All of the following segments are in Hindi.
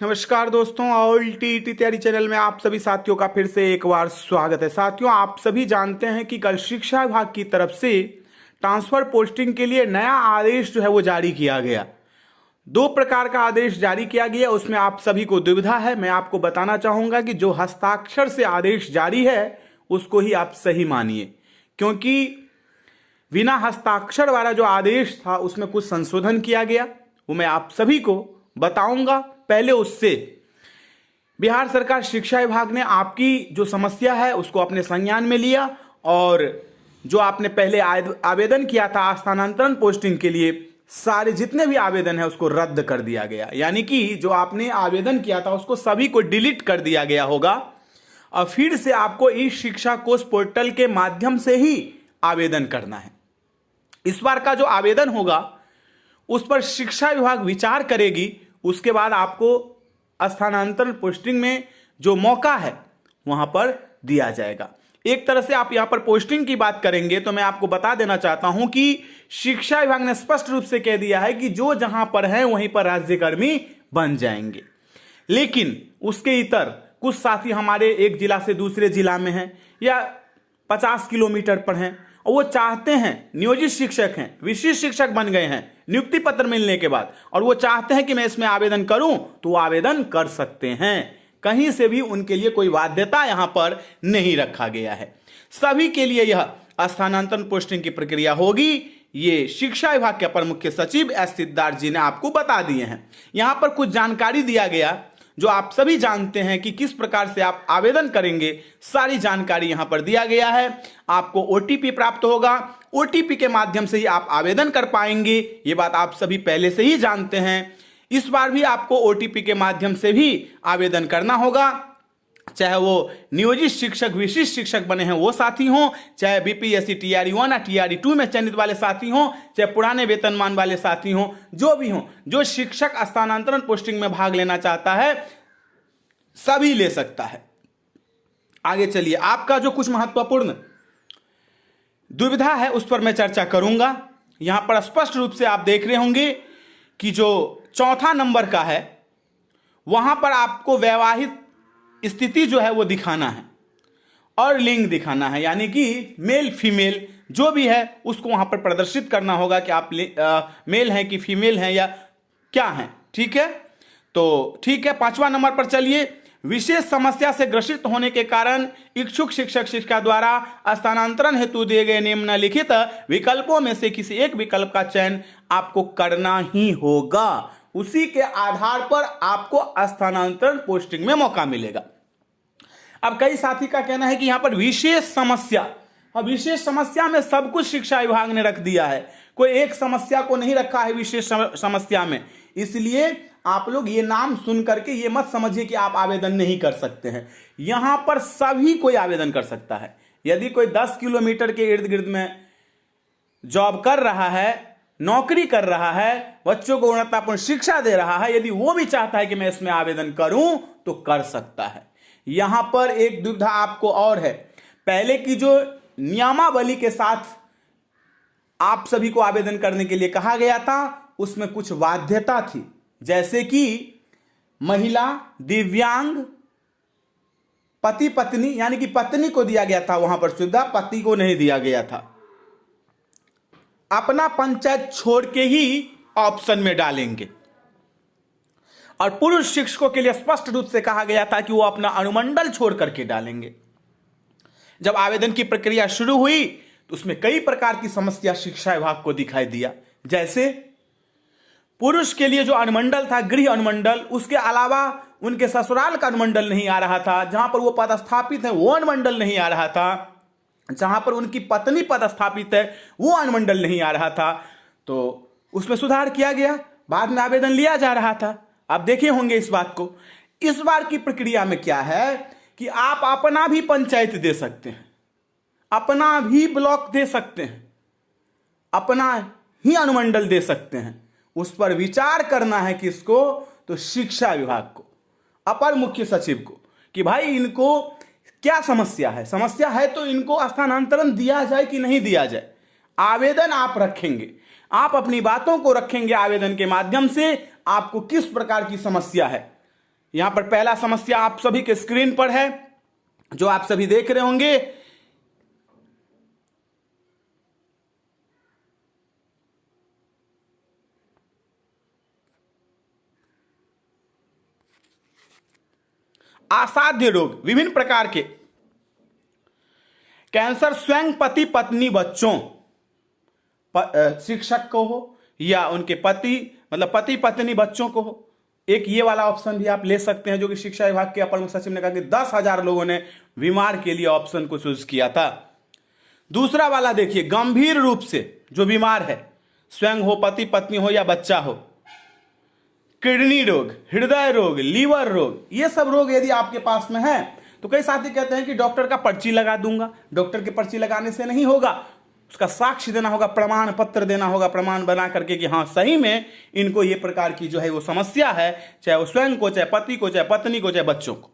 नमस्कार दोस्तों, ऑल टीईटी तैयारी चैनल में आप सभी साथियों का फिर से एक बार स्वागत है। साथियों, आप सभी जानते हैं कि कल शिक्षा विभाग की तरफ से ट्रांसफर पोस्टिंग के लिए नया आदेश जो है वो जारी किया गया। दो प्रकार का आदेश जारी किया गया, उसमें आप सभी को दुविधा है। मैं आपको बताना चाहूंगा कि जो हस्ताक्षर से आदेश जारी है उसको ही आप सही मानिए, क्योंकि बिना हस्ताक्षर वाला जो आदेश था उसमें कुछ संशोधन किया गया, वो मैं आप सभी को बताऊंगा। पहले उससे बिहार सरकार शिक्षा विभाग ने आपकी जो समस्या है उसको अपने संज्ञान में लिया और जो आपने पहले आवेदन किया था स्थानांतरण पोस्टिंग के लिए, सारे जितने भी आवेदन है उसको रद्द कर दिया गया। यानी कि जो आपने आवेदन किया था उसको सभी को डिलीट कर दिया गया होगा और फिर से आपको इस शिक्षा कोष पोर्टल के माध्यम से ही आवेदन करना है। इस बार का जो आवेदन होगा उस पर शिक्षा विभाग विचार करेगी, उसके बाद आपको स्थानांतरण पोस्टिंग में जो मौका है वहां पर दिया जाएगा। एक तरह से आप यहां पर पोस्टिंग की बात करेंगे तो मैं आपको बता देना चाहता हूं कि शिक्षा विभाग ने स्पष्ट रूप से कह दिया है कि जो जहां पर है वहीं पर राज्यकर्मी बन जाएंगे। लेकिन उसके इतर कुछ साथी हमारे एक जिला से दूसरे जिला में हैं या 50 किलोमीटर पर हैं और वो चाहते हैं, नियोजित शिक्षक हैं, विशिष्ट शिक्षक बन गए हैं नियुक्ति पत्र मिलने के बाद, और वो चाहते हैं कि मैं इसमें आवेदन करूं, तो वो आवेदन कर सकते हैं। कहीं से भी उनके लिए कोई बाध्यता यहां पर नहीं रखा गया है। सभी के लिए यह स्थानांतरण पोस्टिंग की प्रक्रिया होगी। ये शिक्षा विभाग के अपर मुख्य सचिव एस सिद्धार्थ जी ने आपको बता दिए हैं। यहां पर कुछ जानकारी दिया गया जो आप सभी जानते हैं कि किस प्रकार से आप आवेदन करेंगे, सारी जानकारी यहां पर दिया गया है। आपको ओटीपी प्राप्त होगा, ओटीपी के माध्यम से ही आप आवेदन कर पाएंगे। ये बात आप सभी पहले से ही जानते हैं। इस बार भी आपको ओटीपी के माध्यम से भी आवेदन करना होगा, चाहे वो नियोजित शिक्षक, विशिष्ट शिक्षक बने हैं वो साथी हों, चाहे बीपीएससी टीआरई 1 या टीआरई 2 में चयनित वाले साथी हों, चाहे पुराने वेतनमान वाले साथी हों, जो भी हों, जो शिक्षक स्थानांतरण पोस्टिंग में भाग लेना चाहता है सभी ले सकता है। आगे चलिए, आपका जो कुछ महत्वपूर्ण दुविधा है उस पर मैं चर्चा करूंगा। यहां पर स्पष्ट रूप से आप देख रहे होंगे कि जो चौथा नंबर का है वहां पर आपको वैवाहिक स्थिति जो है वो दिखाना है और लिंग दिखाना है, यानी कि मेल फीमेल जो भी है उसको वहां पर प्रदर्शित करना होगा कि आप मेल हैं कि फीमेल हैं या क्या हैं। ठीक है, तो ठीक है। 5वां नंबर पर चलिए, विशेष समस्या से ग्रसित होने के कारण इच्छुक शिक्षक शिक्षिका द्वारा स्थानांतरण हेतु दिए गए निम्नलिखित विकल्पों में से किसी एक विकल्प का चयन आपको करना ही होगा। उसी के आधार पर आपको स्थानांतरण पोस्टिंग में मौका मिलेगा। अब कई साथी का कहना है कि यहां पर विशेष समस्या, अब विशेष समस्या में सब कुछ शिक्षा विभाग ने रख दिया है, कोई एक समस्या को नहीं रखा है विशेष समस्या में। इसलिए आप लोग ये नाम सुन करके ये मत समझिए कि आप आवेदन नहीं कर सकते हैं। यहां पर सभी कोई आवेदन कर सकता है। यदि कोई 10 किलोमीटर के इर्द गिर्द में जॉब कर रहा है, नौकरी कर रहा है, बच्चों को गुणवत्तापूर्ण शिक्षा दे रहा है, यदि वो भी चाहता है कि मैं इसमें आवेदन करूं तो कर सकता है। यहां पर एक दुविधा आपको और है, पहले की जो नियमावली के साथ आप सभी को आवेदन करने के लिए कहा गया था उसमें कुछ बाध्यता थी, जैसे कि महिला, दिव्यांग, पति पत्नी, यानी कि पत्नी को दिया गया था वहां पर सुविधा, पति को नहीं दिया गया था। अपना पंचायत छोड़ के ही ऑप्शन में डालेंगे। और पुरुष शिक्षकों के लिए स्पष्ट रूप से कहा गया था कि वो अपना अनुमंडल छोड़ करके डालेंगे। जब आवेदन की प्रक्रिया शुरू हुई तो उसमें कई प्रकार की समस्या शिक्षा विभाग को दिखाई दिया, जैसे पुरुष के लिए जो अनुमंडल था गृह अनुमंडल, उसके अलावा उनके ससुराल का अनुमंडल नहीं आ रहा था, जहां पर वो पदस्थापित है वो अनुमंडल नहीं आ रहा था, जहां पर उनकी पत्नी पदस्थापित है वो अनुमंडल नहीं आ रहा था। तो उसमें सुधार किया गया, बाद में आवेदन लिया जा रहा था। आप देखे होंगे इस बात को। इस बार की प्रक्रिया में क्या है कि आप अपना भी पंचायत दे सकते हैं, अपना भी ब्लॉक दे सकते हैं, अपना ही अनुमंडल दे सकते हैं। उस पर विचार करना है किसको, तो शिक्षा विभाग को, अपर मुख्य सचिव को, कि भाई इनको क्या समस्या है, समस्या है तो इनको स्थानांतरण दिया जाए कि नहीं दिया जाए। आवेदन आप रखेंगे, आप अपनी बातों को रखेंगे आवेदन के माध्यम से, आपको किस प्रकार की समस्या है, यहां पर पहला समस्या आप सभी के स्क्रीन पर है, जो आप सभी देख रहे होंगे। असाध्य रोग, विभिन्न प्रकार के कैंसर स्वयं पति पत्नी बच्चों शिक्षक को हो या उनके पति मतलब पति पत्नी बच्चों को हो। एक ये वाला ऑप्शन भी आप ले सकते हैं, जो कि शिक्षा विभाग के अपर मुख्य सचिव ने कहा कि 10,000 लोगों ने बीमार के लिए ऑप्शन को चूज किया था। दूसरा वाला देखिए, गंभीर रूप से जो बीमार है, स्वयं हो, पति पत्नी हो या बच्चा हो, किडनी रोग, हृदय रोग, लीवर रोग, ये सब रोग यदि आपके पास में है तो कई साथी कहते हैं कि डॉक्टर का पर्ची लगा दूंगा। डॉक्टर के पर्ची लगाने से नहीं होगा, उसका साक्ष्य देना होगा, प्रमाण पत्र देना होगा, प्रमाण बना करके कि हाँ सही में इनको ये प्रकार की जो है वो समस्या है, चाहे वो स्वयं को, चाहे पति को, चाहे पत्नी को, चाहे बच्चों को।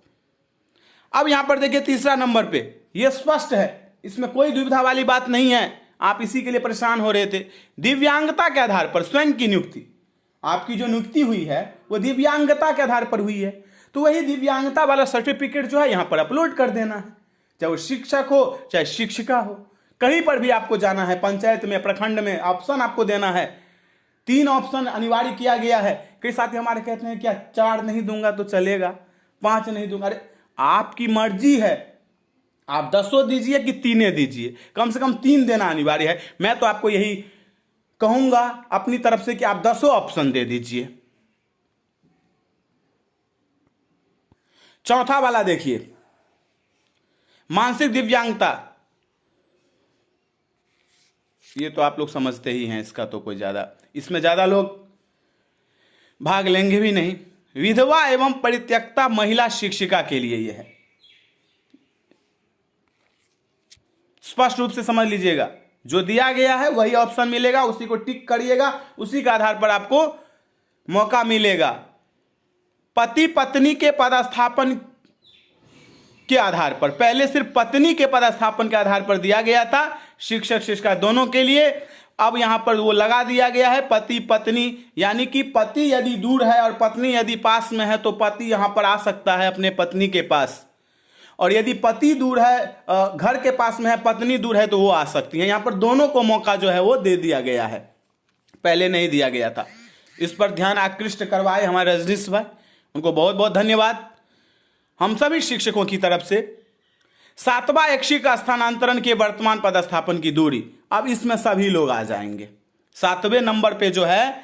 अब यहां पर देखिए तीसरा नंबर पे, ये स्पष्ट है, इसमें कोई दुविधा वाली बात नहीं है। आप इसी के लिए परेशान हो रहे थे। दिव्यांगता के आधार पर स्वयं की नियुक्ति, आपकी जो नियुक्ति हुई है वो दिव्यांगता के आधार पर हुई है, तो वही दिव्यांगता वाला सर्टिफिकेट जो है यहां पर अपलोड कर देना है, चाहे वो शिक्षक हो चाहे शिक्षिका हो। कहीं पर भी आपको जाना है, पंचायत में, प्रखंड में, ऑप्शन आपको देना है। 3 ऑप्शन अनिवार्य किया गया है। कई साथी हमारे कहते हैं क्या 4 नहीं दूंगा तो चलेगा, 5 नहीं दूंगा। अरे आपकी मर्जी है, आप 10 दीजिए कि 3 दीजिए, कम से कम 3 देना अनिवार्य है। मैं तो आपको यही कहूंगा अपनी तरफ से कि आप 10 ऑप्शन दे दीजिए। चौथा वाला देखिए, मानसिक दिव्यांगता, ये तो आप लोग समझते ही हैं, इसका तो कोई ज्यादा, इसमें ज्यादा लोग भाग लेंगे भी नहीं। विधवा एवं परित्यक्ता महिला शिक्षिका के लिए यह है, स्पष्ट रूप से समझ लीजिएगा। जो दिया गया है वही ऑप्शन मिलेगा, उसी को टिक करिएगा, उसी के आधार पर आपको मौका मिलेगा। पति पत्नी के पदस्थापन के आधार पर, पहले सिर्फ पत्नी के पदस्थापन के आधार पर दिया गया था, शिक्षक शिक्षिका दोनों के लिए। अब यहां पर वो लगा दिया गया है पति पत्नी, यानी कि पति यदि दूर है और पत्नी यदि पास में है तो पति यहां पर आ सकता है अपने पत्नी के पास, और यदि पति दूर है, घर के पास में है, पत्नी दूर है तो वो आ सकती है। यहां पर दोनों को मौका जो है वो दे दिया गया है, पहले नहीं दिया गया था। इस पर ध्यान आकृष्ट करवाए हमारे रजनीश भाई, उनको बहुत बहुत धन्यवाद। हम सभी शिक्षकों की तरफ से 7वां ऐच्छिक स्थानांतरण के वर्तमान पदस्थापन की दूरी, अब इसमें सभी लोग आ जाएंगे। 7वें नंबर पे जो है,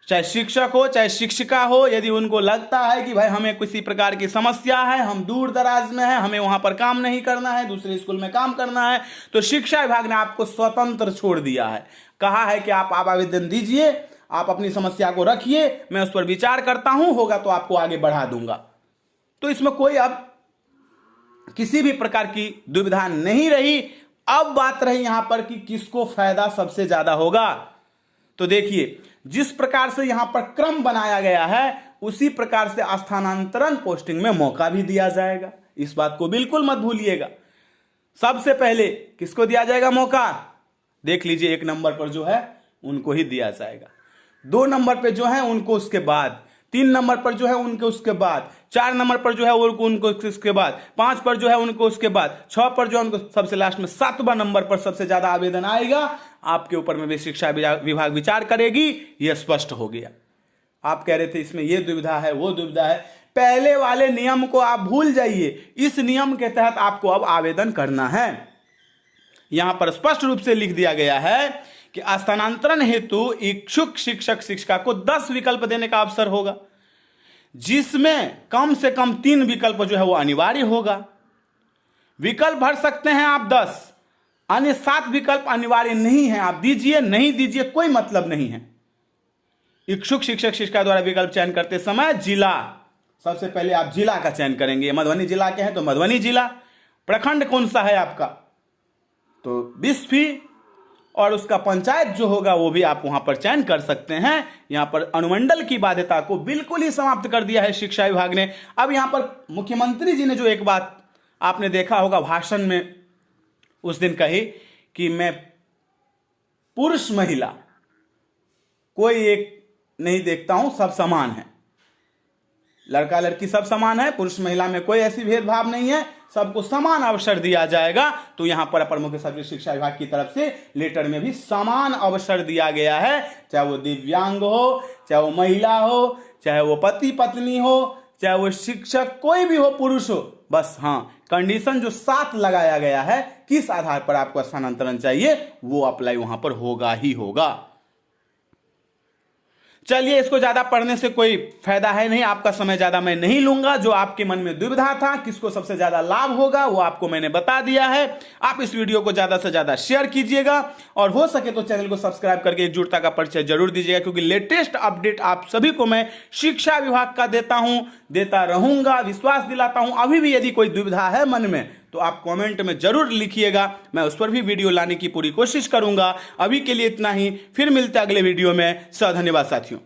चाहे शिक्षक हो चाहे शिक्षिका हो, यदि उनको लगता है कि भाई हमें किसी प्रकार की समस्या है, हम दूर दराज में हैं, हमें वहां पर काम नहीं करना है, दूसरे स्कूल में काम करना है, तो शिक्षा विभाग ने आपको स्वतंत्र छोड़ दिया है। कहा है कि आप आवेदन दीजिए, आप अपनी समस्या को रखिए, मैं उस पर विचार करता हूं, होगा तो आपको आगे बढ़ा दूंगा। तो इसमें कोई अब किसी भी प्रकार की दुविधा नहीं रही। अब बात रही यहां पर कि किसको फायदा सबसे ज्यादा होगा। तो देखिए, जिस प्रकार से यहां पर क्रम बनाया गया है, उसी प्रकार से स्थानांतरण पोस्टिंग में मौका भी दिया जाएगा। इस बात को बिल्कुल मत भूलिएगा। सबसे पहले किसको दिया जाएगा मौका, देख लीजिए, 1 नंबर पर जो है उनको ही दिया जाएगा, 2 नंबर पर जो है उनको उसके बाद, 3 नंबर पर जो है उनको उसके बाद, 4 नंबर पर जो है उनको उसके बाद, 5 पर जो है उनको उसके बाद, 6 पर जो है उनको सबसे लास्ट में, 7वां नंबर पर सबसे ज्यादा आवेदन आएगा। आपके ऊपर में भी शिक्षा विभाग विचार करेगी, यह स्पष्ट हो गया। आप कह रहे थे इसमें ये दुविधा है वो दुविधा है, पहले वाले नियम को आप भूल जाइए। इस नियम के तहत आपको अब आवेदन करना है। यहां पर स्पष्ट रूप से लिख दिया गया है कि स्थानांतरण हेतु इच्छुक शिक्षक शिक्षिका को 10 विकल्प देने का अवसर होगा, जिसमें कम से कम 3 विकल्प जो है वो अनिवार्य होगा। विकल्प भर सकते हैं आप 10, अन्य 7 विकल्प अनिवार्य नहीं है। आप दीजिए नहीं दीजिए कोई मतलब नहीं है। इच्छुक शिक्षक शिक्षिका द्वारा विकल्प चयन करते समय जिला, सबसे पहले आप जिला का चयन करेंगे। मधुबनी जिला के हैं तो मधुबनी जिला, प्रखंड कौन सा है आपका तो बिस्फी, और उसका पंचायत जो होगा वो भी आप वहां पर चयन कर सकते हैं। यहां पर अनुमंडल की बाध्यता को बिल्कुल ही समाप्त कर दिया है शिक्षा विभाग ने। अब यहां पर मुख्यमंत्री जी ने जो एक बात आपने देखा होगा भाषण में उस दिन कही कि मैं पुरुष महिला कोई एक नहीं देखता हूं, सब समान है। लड़का लड़की सब समान है, पुरुष महिला में कोई ऐसी भेदभाव नहीं है, सबको समान अवसर दिया जाएगा। तो यहाँ पर अपर मुख्य सचिव शिक्षा विभाग की तरफ से लेटर में भी समान अवसर दिया गया है, चाहे वो दिव्यांग हो, चाहे वो महिला हो, चाहे वो पति पत्नी हो, चाहे वो शिक्षक कोई भी हो, पुरुष हो। बस हाँ, कंडीशन जो 7 लगाया गया है, किस आधार पर आपको स्थानांतरण चाहिए, वो अप्लाई वहां पर होगा ही होगा। चलिए, इसको ज्यादा पढ़ने से कोई फायदा है नहीं, आपका समय ज्यादा मैं नहीं लूंगा। जो आपके मन में दुविधा था, किसको सबसे ज्यादा लाभ होगा, वो आपको मैंने बता दिया है। आप इस वीडियो को ज्यादा से ज्यादा शेयर कीजिएगा और हो सके तो चैनल को सब्सक्राइब करके एकजुटता का परिचय जरूर दीजिएगा, क्योंकि लेटेस्ट अपडेट आप सभी को मैं शिक्षा विभाग का देता हूं, देता रहूंगा, विश्वास दिलाता हूं। अभी भी यदि कोई दुविधा है मन में तो आप कमेंट में जरूर लिखिएगा, मैं उस पर भी वीडियो लाने की पूरी कोशिश करूंगा। अभी के लिए इतना ही, फिर मिलते हैं अगले वीडियो में। धन्यवाद साथियों।